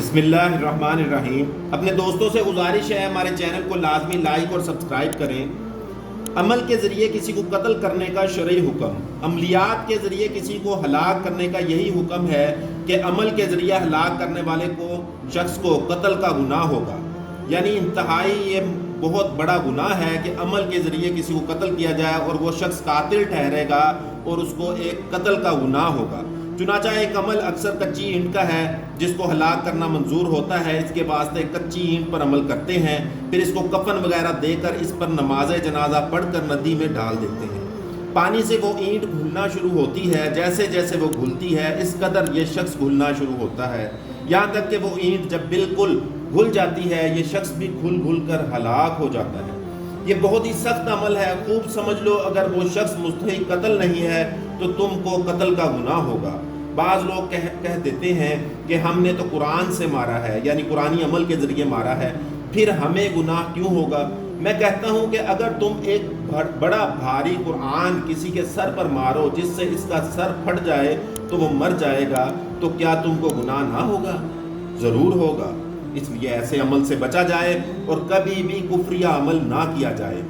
بسم اللہ الرحمن الرحیم۔ اپنے دوستوں سے گزارش ہے ہمارے چینل کو لازمی لائک اور سبسکرائب کریں۔ عمل کے ذریعے کسی کو قتل کرنے کا شرعی حکم، عملیات کے ذریعے کسی کو ہلاک کرنے کا یہی حکم ہے کہ عمل کے ذریعے ہلاک کرنے والے کو شخص کو قتل کا گناہ ہوگا۔ یعنی انتہائی یہ بہت بڑا گناہ ہے کہ عمل کے ذریعے کسی کو قتل کیا جائے اور وہ شخص قاتل ٹھہرے گا اور اس کو ایک قتل کا گناہ ہوگا۔ چنانچہ ایک عمل اکثر کچی اینٹ کا ہے جس کو ہلاک کرنا منظور ہوتا ہے، اس کے واسطے کچی اینٹ پر عمل کرتے ہیں، پھر اس کو کفن وغیرہ دے کر اس پر نماز جنازہ پڑھ کر ندی میں ڈال دیتے ہیں۔ پانی سے وہ اینٹ گھلنا شروع ہوتی ہے، جیسے جیسے وہ گھلتی ہے اس قدر یہ شخص گھلنا شروع ہوتا ہے، یہاں تک کہ وہ اینٹ جب بالکل گھل جاتی ہے یہ شخص بھی گھل گھل کر ہلاک ہو جاتا ہے۔ یہ بہت ہی سخت عمل ہے، خوب سمجھ لو اگر وہ شخص مستحق قتل نہیں ہے تو تم کو قتل کا گناہ ہوگا۔ بعض لوگ کہہ دیتے ہیں کہ ہم نے تو قرآن سے مارا ہے، یعنی قرآنی عمل کے ذریعے مارا ہے، پھر ہمیں گناہ کیوں ہوگا؟ میں کہتا ہوں کہ اگر تم ایک بڑا بھاری قرآن کسی کے سر پر مارو جس سے اس کا سر پھٹ جائے تو وہ مر جائے گا، تو کیا تم کو گناہ نہ ہوگا؟ ضرور ہوگا۔ اس لیے ایسے عمل سے بچا جائے اور کبھی بھی کفریہ عمل نہ کیا جائے۔